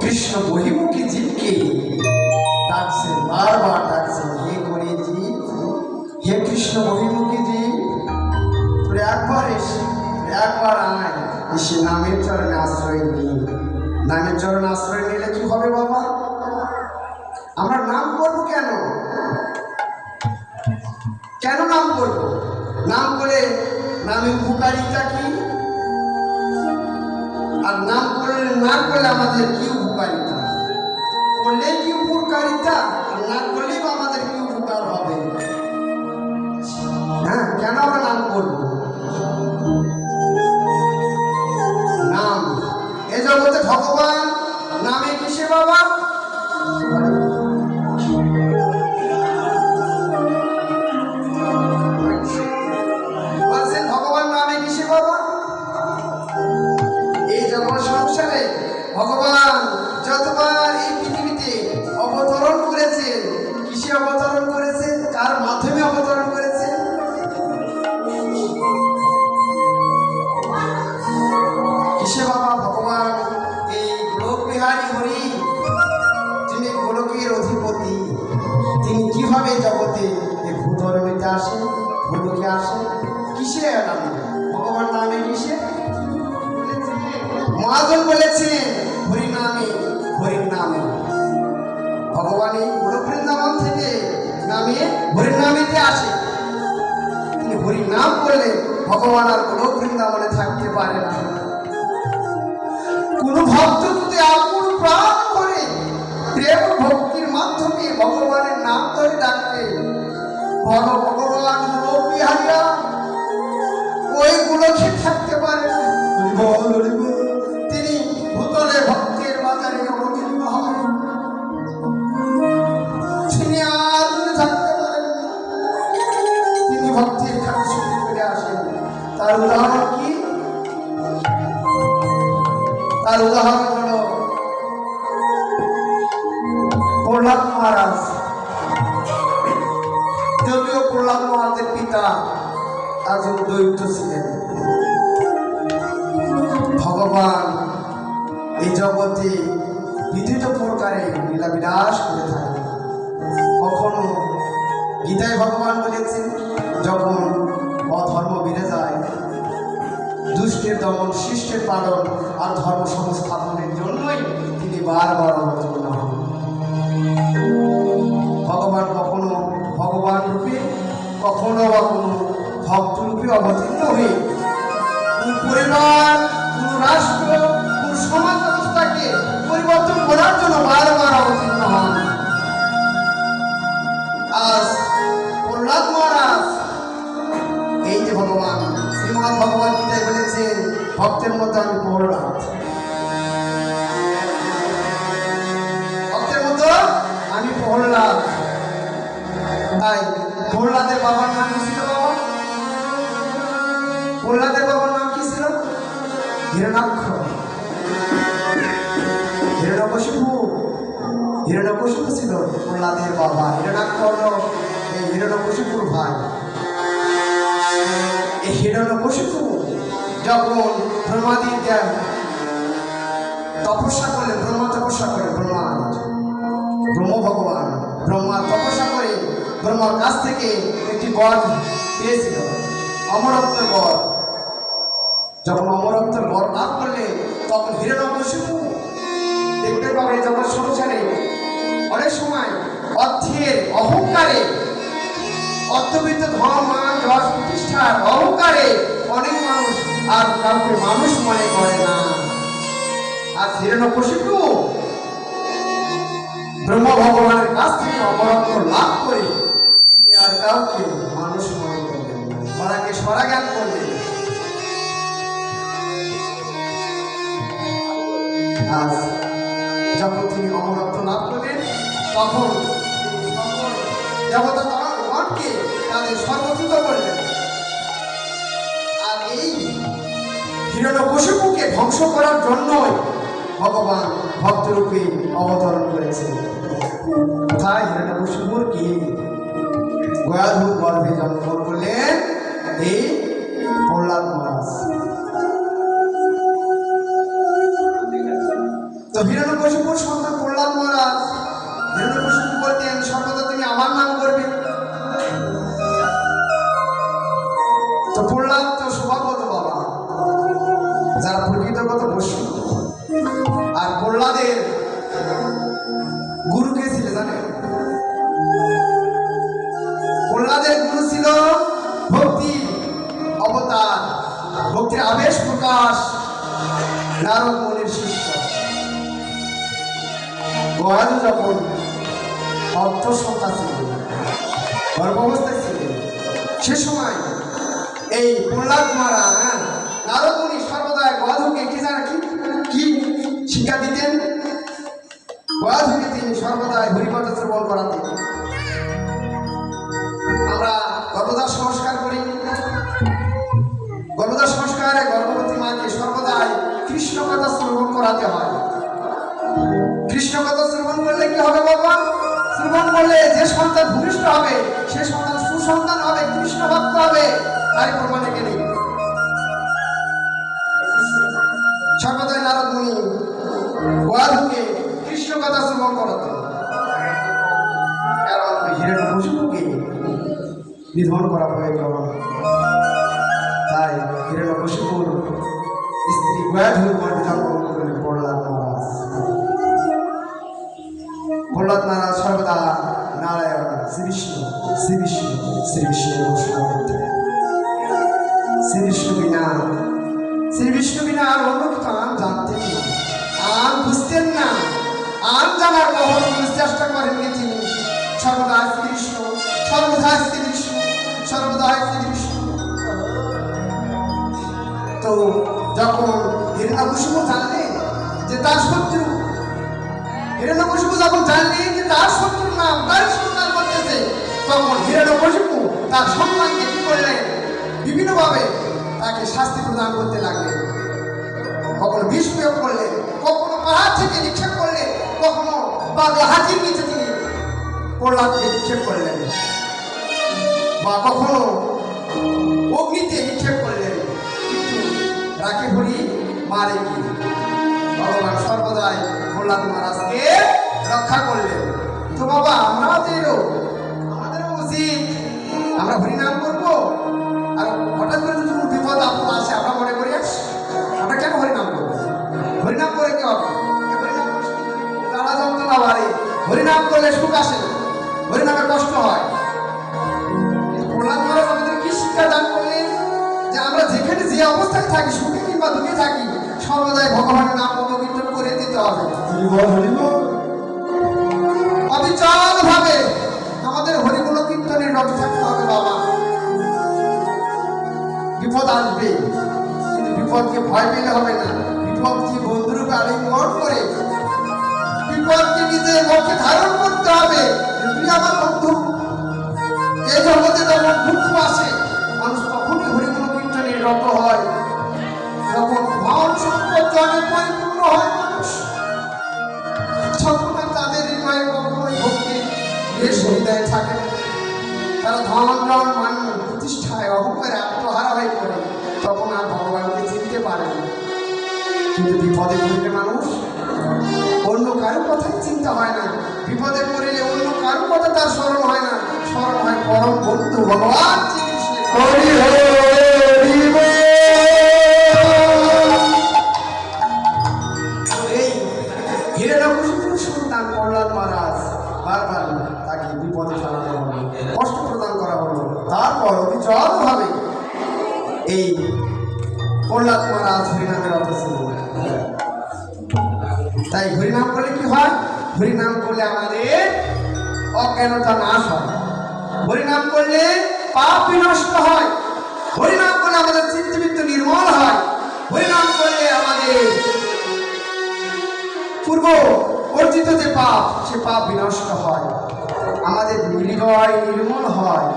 কৃষ্ণ বহিমুখী জীবকে ডাকছে, বারবার ডাকছে, হে করে জীব, হে কৃষ্ণ বহিমুখী জীব, তোর একবার এসে একবার আয়, এসে নামের চরণে আশ্রয় নিই। নামের চরণে আশ্রয় নিলে কি হবে বাবা? আমরা নাম করবো কেন? কেন নাম করবো? নাম করে নামের উপকারিতা কি? আর নাম করলে না করলে আমাদের কি উপকারিতা? করলে কি উপকারিতা, আর না করলেই বা আমাদের কি উপকার হবে? হ্যাঁ, কেন আমরা নাম করবো? নাম এ জগতে ভগবান নামে কিসে বাবা? বলছেন ভগবান নামে কিসে বাবা? এই জগৎ সংসারে ভগবান যতবার এই পৃথিবীতে অবতরণ করেছেন, কিসে অবতরণ করেছেন? কার মাধ্যমে অবতরণ করেছেন? কিসে বাবা? ভগবান এই গোলক বিহারী হরি, যিনি গোলকের অধিপতি, তিনি কিভাবে জগতে এই ভূধরণীতে আসেন, গোলকে আসেন? কিসে নামে? ভগবান নামে কিসে? মহাজন বলেছেন হরি নামে, হরির নামে। ভগবান এই গোলক বৃন্দাবন থেকে নামে হরির নামেতে আসে। তিনি হরির নাম করলে ভগবান আর গোলক বৃন্দাবনে থাকতে পারে না। কোন ভক্ত যদি আকুল প্রাণ করে প্রেম ভক্তির মাধ্যমে ভগবানের নাম ধরে ডাকবে, বড় ভগবান গোলক বিহারীরা ওই গোলকে থাকতে পারে না। তিনি ভূতলে ভক্তের বাজারে অবতীর্ণ হন, তিনি আর থাকতে পারেন না। তিনি ভক্তির খাতে শুরু করে আসেন। তার উদাহরণ কি? তার উদাহরণ হলো প্রহ্লাদ মহারাজ। যদিও প্রহ্লাদ মহারাজের পিতা একজন দৈত্য ছিলেন, ভগবান এই জগতে বিবিধ প্রকারে লীলাবিলাস করে থাকেন। কখনো গীতায় ভগবান বলেছেন, যখন অধর্ম বেড়ে যায়, দুষ্টের দমন, শিষ্টের পালন আর ধর্ম সংস্থাপনের জন্যই তিনি বারবার অবতীর্ণ হন। ভগবান কখনো ভগবান রূপে, কখনো বা কোনো ভক্ত রূপে অবতীর্ণ হয়ে কোন পরিবার, কোন রাষ্ট্র, কোন সমাজ ব্যবস্থাকে পরিবর্তন করার জন্য বারবার অবতীর্ণ হন। আজ প্রহ্লাদ মহারাজ, এই যে ভগবান শ্রীমদ্ ভগবান গীতায় বলেছেন, ভক্তের মধ্যে আমি প্রহ্লাদ, ভক্তের মতো আমি প্রহ্লাদ। তাই প্রহ্লাদের বাবার নাম কি ছিল বাবা? প্রহ্লাদের বাবার নাম কি ছিল? হিরণ্যাক্ষ। হিরণ্যকশিপু, হিরণ্যকশিপু ছিল প্রহ্লাদের বাবা। হিরণ্যাক্ষ হলো এই হিরণ্যকশিপুর ভাই। এই হিরণ্যকশিপু যখন ব্রহ্মাদি তপস্যা করলেন, ব্রহ্মা তপস্যা করে, ব্রহ্ম ভগবান ব্রহ্মা তপস্যা করে ব্রহ্মার কাছ থেকে একটি বর পেয়েছিল, অমরত্বের বর। যখন অমরত্বের বর লাভ করলে তখন হিরণ্যকশিপু দেখতে পাবে যখন সংসারে অনেক সময় অর্থের অহংকারে, অর্থবিত্ত ধন মান যশ প্রতিষ্ঠার অহংকারে অনেক মানুষ আর কাউকে মানুষ মনে করে না। আর হিরণ্যকশিপু ব্রহ্ম ভগবানের কাছ থেকে অমরত্ব লাভ করে তিনি আর কাউকে মানুষ মনে করলেন, তারাকে স্বরাজ্ঞান করলেন। আজ যখন তিনি অমরত্ব লাভ করলেন, তখন তিনি সকল দেবতাগণকে তাদের সর্বচ্যুত করলেন। আর এই হিরণ্যকশিপুকে ধ্বংস করার জন্যই ভগবান ভক্তরূপে অবতরণ করেছে। কোথায়? হিরণ্যকশিপুর কি গয়াধুর গর্ভে জন্ম করলেন এই প্রহ্লাদ মহারাজ। তো হিরণ্যকশিপুর সন্তান প্রহ্লাদ মহারাজ হিরণ্যকশিপু বলতেন সর্বদা তুমি আমার নাম করবে। তো প্রহ্লাদ তো স্বভাবগত বাবা, যারা প্রকৃতগত বসু। আর প্রহ্লাদের গুরু কে ছিল জানেন? প্রহ্লাদের গুরু ছিল ভক্তি অবতার, ভক্তির আবেশ প্রকাশ নারদ মুনির শিষ্য। গয়াদু যখন অর্থসত্তা ছিল, গর্ভাবস্থায় ছিল, সে সময় এই প্রহ্লাদ মহারাজ নারদ মুনি সর্বদা গয়াধুকে কি শিক্ষা দিতেন? গয়াধুকে তিনি সর্বদাই হরিকথা শ্রবণ করাতেন। আমরা গর্ভধার সংস্কার করি, গর্ভধার সংস্কারে গর্ভবতী মাকে সর্বদাই কৃষ্ণ কথা শ্রবণ করাতে হয়। কৃষ্ণ কথা শ্রবণ করলে কি হবে বাবা? শ্রবণ করলে যে সন্তান ভূমিষ্ঠ হবে সে সন্তান সুসন্তান হবে, কৃষ্ণ ভক্ত হবে। তাই প্রমাণে কে নেই? সর্বদাই নারদ মুনি গয়াধুকে কৃষ্ণ কথা শ্রবণ করাতো, কারণ হিরণ্যকশিপুকে নিধন করা প্রয়োজন। তাই হিরণ্যকশিপুর স্ত্রী গয়াধুর উপর বিধান করলেন প্রহ্লাদ মহারাজ। প্রহ্লাদ মহারাজ সর্বদা নারায়ণ শ্রী বিষ্ণু শ্রী বিষ্ণু শ্রী বিষ্ণু ঘোষণা করতেন। শ্রী বিষ্ণু বিনা আর অন্য কিছু আম জানতেন না, আম বুঝতেন না। আম জানার কখন চেষ্টা করেননি তিনি। সর্বদা শ্রী কৃষ্ণ, সর্বদা শ্রী বিষ্ণু, সর্বদা শ্রী বিষ্ণু। তো যখন হিরণ্যকশিপু জানলেন যে তার শত্রু, হিরণ্যকশিপু যখন জানলেন যে তার শত্রুর নাম তার সন্তান করতেছে, তখন হিরণ্যকশিপু তার সন্তানকে কি করলেন? বিভিন্নভাবে তাকে শাস্তি প্রদান করতে লাগলেন। কখনো বিষ প্রয়োগ করলেন, কখনো পাহাড় থেকে নিক্ষেপ করলেন, কখনো বাঘা হাতির নিচে তিনি প্রহ্লাদকে নিক্ষেপ করলেন, বা কখনো অগ্নিতে নিক্ষেপ করলেন। কিন্তু রাখে হরি মারে কি? ভগবান সর্বদাই প্রহ্লাদ মহারাজকে রক্ষা করলেন। তো বাবা আমাদেরও উচিত আমরা হরিনাম করবো। আর হঠাৎ করে যদি বিপদ আপদ আসে আমরা মনে করি আমরা কেন হরিনাম করবো? হরিনাম করে কি হবে? জ্বালা যন্ত্রণা বাড়ে, হরিনাম করলে সুখ আসে না, হরিনামে কষ্ট হয়। প্রহ্লাদ মহারাজ আমাদের কি শিক্ষা দান করলেন? যে আমরা যেখানে যে অবস্থায় থাকি, সুখে কিংবা দুঃখে থাকি, সর্বদাই ভগবানের নাম মতো কীর্তন করে দিতে হবে। অবিচল ভাবে আমাদের হরিগুলো কীর্তনের রত থাকতে হবে বাবা। বিপদ আসবে, কিন্তু বিপদকে ভয় পেলে হবে না। বিপদকে বন্ধুরূপে আলিঙ্গন করে বিপদকে নিজের মুখে ধারণ করতে হবে। তুই আমার বন্ধু। এই জগতে যখন দুঃখ আসে, মানুষ তখনই হরিগুণ কীর্তনের রত হয়, যখন ধন সম্পদ জনে পরিপূর্ণ হয় মানুষ, তখন তাদের হৃদয়ে কখনোই ভক্তি বেশ হৃদয়ে থাকে। তারা ধন জন মান প্রতিষ্ঠায় অহংকারে আত্মহারা হয়ে পড়ে, তখন আর ভগবানকে চিনতে পারে না। কিন্তু বিপদে পড়লে মানুষ অন্য কারো কথাই চিন্তা হয় না। বিপদে পড়লে অন্য কারো কথা তার স্মরণ হয় না, স্মরণ হয় পরম বন্ধু ভগবান এই হিরণ্যকশিপুর সন্তান প্রহ্লাদ মহারাজ বারবার তাকে বিপদে ফেলানো হলো, কষ্ট প্রদান করা হলো। তারপর অবিচল ভাবে এই প্রহ্লাদ মহারাজ হরিনামের রত ছিল। তাই হরিনাম করলে কি হয়? হরিনাম করলে আমাদের অজ্ঞানতা নাশ হয়, হরিনাম করলে পাপ বিনষ্ট হয়, হরিনাম করলে আমাদের চিত্তবৃত্ত নির্মল হয়, হরিনাম করলে আমাদের পূর্ব অর্জিত যে পাপ সে পাপ বিনষ্ট হয়, আমাদের হৃদয় নির্মল হয়,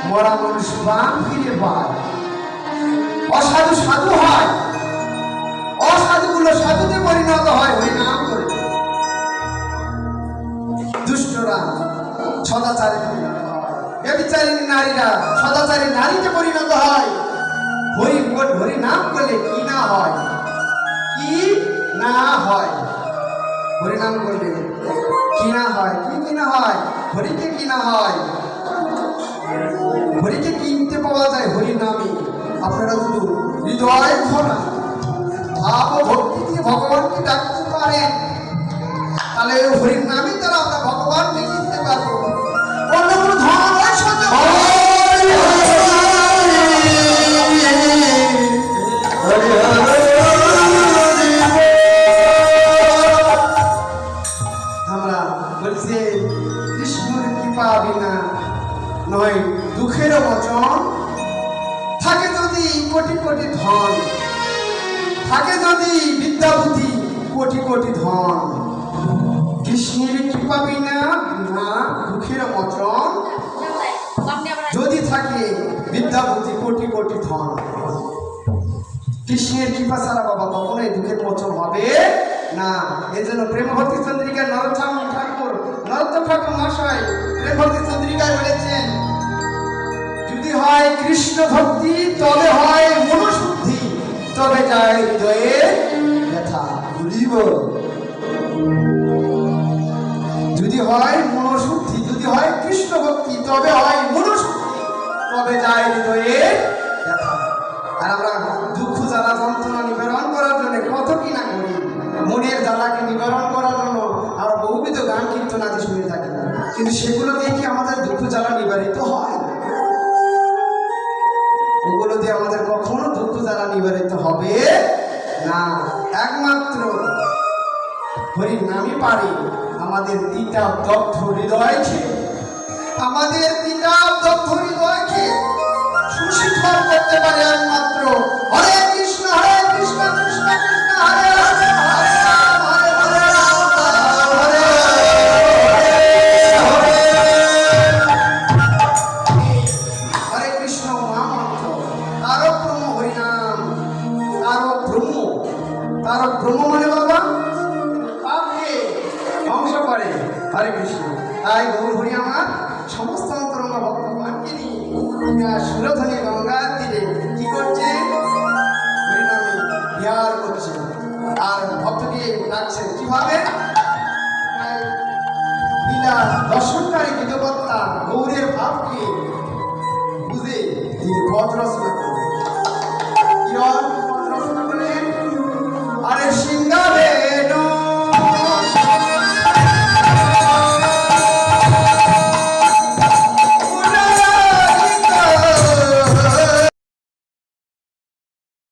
মরা মানুষ প্রাণ ফিরে পায়, অসাধু সাধু হয়, অসাধুগুলো সাধুতে পরিণত হয় হরিনাম করে, দুষ্টরা সদাচারে পরিণত হয়, ব্যভিচারিণী নারীরা সদাচারী নারীতে পরিণত হয়। হরি নাম করলে কি না হয়, কি না হয়। হরিনাম করলে কি না হয়, কি না হয়, হরিকে কি না হয়, হরিকে কিনতে পাওয়া যায় হরিনামে। আপনারা শুধু হৃদয় ভরা ভাব ও ভক্তি দিয়ে ভগবানকে ডাকতে পারেন, তাহলে হরির নামে তারা আমরা ভগবানকে কিনতে পারবো। অন্য কোনো ধন ঐশ্বর্য আমরা বলছি কৃষ্ণের কৃপা বিনা নয় দুঃখের বচন। থাকে যদি কোটি কোটি ধন, থাকে যদি বিদ্যা বুদ্ধি কোটি কোটি ধন, কৃষ্ণের কৃপা বিনা না দুঃখের মোচন। যদি থাকে বিদ্যা বুদ্ধি কোটি কোটি ধন, কৃষ্ণের কৃপা ছাড়া বাবা কখনোই দুঃখের মোচন হবে না। এই জন্য প্রেম ভক্তি চন্দ্রিকা নরোত্তম ঠাকুর মহাশয় প্রেম ভক্তি চন্দ্রিকায় বলেছেন, যদি হয় কৃষ্ণ ভক্তি তবে হয় মনোশুদ্ধি, তবে যায় হৃদয়ে ব্যথা। বুঝিব যদি হয় মনোশুদ্ধি, যদি হয় কৃষ্ণ ভক্তি তবে হয় মনোশুদ্ধি, তবে যায় হৃদয়ে ব্যথা। আর আমরা দুঃখ জ্বালা যন্ত্রণা নিবারণ করার জন্য কত কি না করি, মনের জ্বালাকে নিবারণ করার জন্য আমরা বহুবিধ গান কীর্তন আদি শুনে থাকি, কিন্তু সেগুলো দিয়ে কি আমাদের দুঃখ জ্বালা নিবারিত হয়? ওগুলো দিয়ে আমাদের কখনো দুঃখ জ্বালা নিবারিত হবে না। একমাত্র হরির নামই পারি আমাদের তিতা দগ্ধ হৃদয়কে, আমাদের তিতা দগ্ধ হৃদয়কে সুশীতল করতে পারে একমাত্র হরে কৃষ্ণ কৃষ্ণ কৃষ্ণ হরে হরে, হরে রাম হরে রাম হরে হরে, হরে কৃষ্ণ মহামন্ত্র, তারক ব্রহ্ম হরিনাম, তারক ব্রহ্ম। তারক ব্রহ্ম মানে বাবা পাপকে ধ্বংস করে। হরে কৃষ্ণ। তাই গৌর হরি আমার সমস্ত অন্তরঙ্গ ভক্তগণকে নিয়ে সুরধ্বনি গঙ্গার তীরে কি করছে? হরিনামে বিহার করছে আর ভক্তকে ডাকছে কিভাবে? লীলা দর্শনকারী বিধবত্তা গৌরের ভাবকে বুঝে তিনি পথ রচনা করবেন।